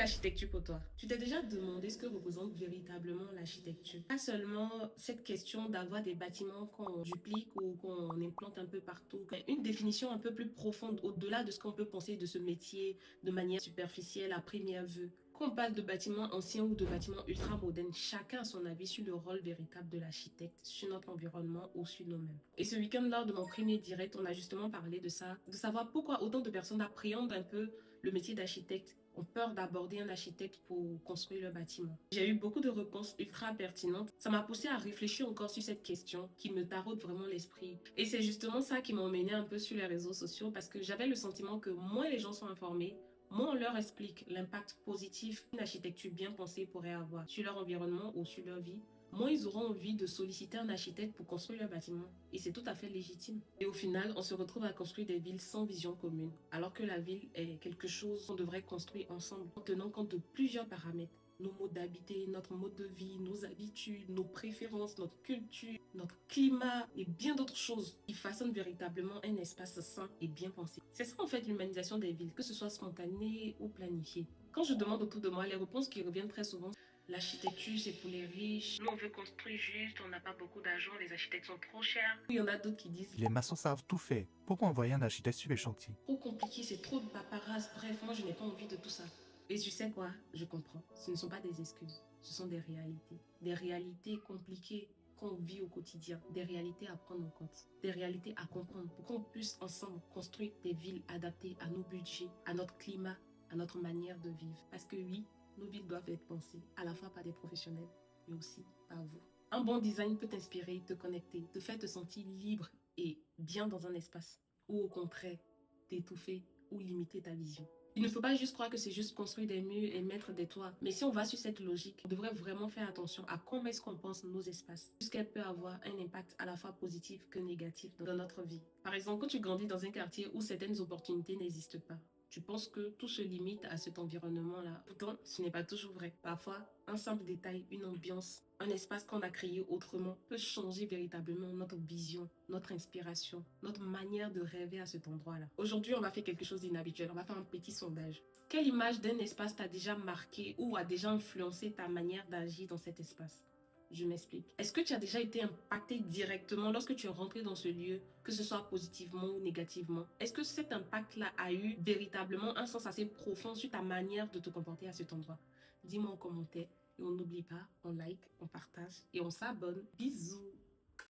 l'architecture pour toi? Tu t'es déjà demandé ce que représente véritablement l'architecture? Pas seulement cette question d'avoir des bâtiments qu'on duplique ou qu'on implante un peu partout, mais une définition un peu plus profonde au-delà de ce qu'on peut penser de ce métier de manière superficielle à première vue. Quand on parle de bâtiments anciens ou de bâtiments ultra modernes, chacun a son avis sur le rôle véritable de l'architecte, sur notre environnement ou sur nous-mêmes. Et ce week-end, lors de mon premier direct, on a justement parlé de ça, de savoir pourquoi autant de personnes appréhendent un peu le métier d'architecte, ont peur d'aborder un architecte pour construire leur bâtiment. J'ai eu beaucoup de réponses ultra pertinentes. Ça m'a poussé à réfléchir encore sur cette question qui me taraude vraiment l'esprit. Et c'est justement ça qui m'a emmené un peu sur les réseaux sociaux parce que j'avais le sentiment que moins les gens sont informés, moins on leur explique l'impact positif qu'une architecture bien pensée pourrait avoir sur leur environnement ou sur leur vie, moins ils auront envie de solliciter un architecte pour construire leur bâtiment. Et c'est tout à fait légitime. Et au final, on se retrouve à construire des villes sans vision commune, alors que la ville est quelque chose qu'on devrait construire ensemble, en tenant compte de plusieurs paramètres. Nos modes d'habiter, notre mode de vie, nos habitudes, nos préférences, notre culture, notre climat et bien d'autres choses qui façonnent véritablement un espace sain et bien pensé. C'est ça en fait l'humanisation des villes, que ce soit spontané ou planifié. Quand je demande autour de moi, les réponses qui reviennent très souvent, l'architecture c'est pour les riches, nous on veut construire juste, on n'a pas beaucoup d'argent, les architectes sont trop chers. Il y en a d'autres qui disent Les maçons savent tout faire. Pourquoi envoyer un architecte sur les chantiers? trop compliqué, c'est trop de paperasse, bref, moi je n'ai pas envie de tout ça. Et tu sais quoi? Je comprends. Ce ne sont pas des excuses, ce sont des réalités. Des réalités compliquées qu'on vit au quotidien, des réalités à prendre en compte, des réalités à comprendre pour qu'on puisse ensemble construire des villes adaptées à nos budgets, à notre climat, à notre manière de vivre. Parce que oui, nos villes doivent être pensées à la fois par des professionnels, mais aussi par vous. Un bon design peut t'inspirer, te connecter, te faire te sentir libre et bien dans un espace, ou au contraire, t'étouffer ou limiter ta vision. Il ne faut pas juste croire que c'est juste construire des murs et mettre des toits. Mais si on va sur cette logique, on devrait vraiment faire attention à comment est-ce qu'on pense nos espaces, puisqu'elle peut avoir un impact à la fois positif que négatif dans notre vie. Par exemple, quand tu grandis dans un quartier où certaines opportunités n'existent pas, tu penses que tout se limite à cet environnement-là. Pourtant, ce n'est pas toujours vrai. Parfois, un simple détail, une ambiance, un espace qu'on a créé autrement peut changer véritablement notre vision, notre inspiration, notre manière de rêver à cet endroit-là. Aujourd'hui, on va faire quelque chose d'inhabituel. On va faire un petit sondage. Quelle image d'un espace t'a déjà marqué ou a déjà influencé ta manière d'agir dans cet espace? Je m'explique. Est-ce que tu as déjà été impacté directement lorsque tu es rentré dans ce lieu, que ce soit positivement ou négativement? Est-ce que cet impact-là a eu véritablement un sens assez profond sur ta manière de te comporter à cet endroit? Dis-moi en commentaire. Et on n'oublie pas, on like, on partage et on s'abonne. Bisous!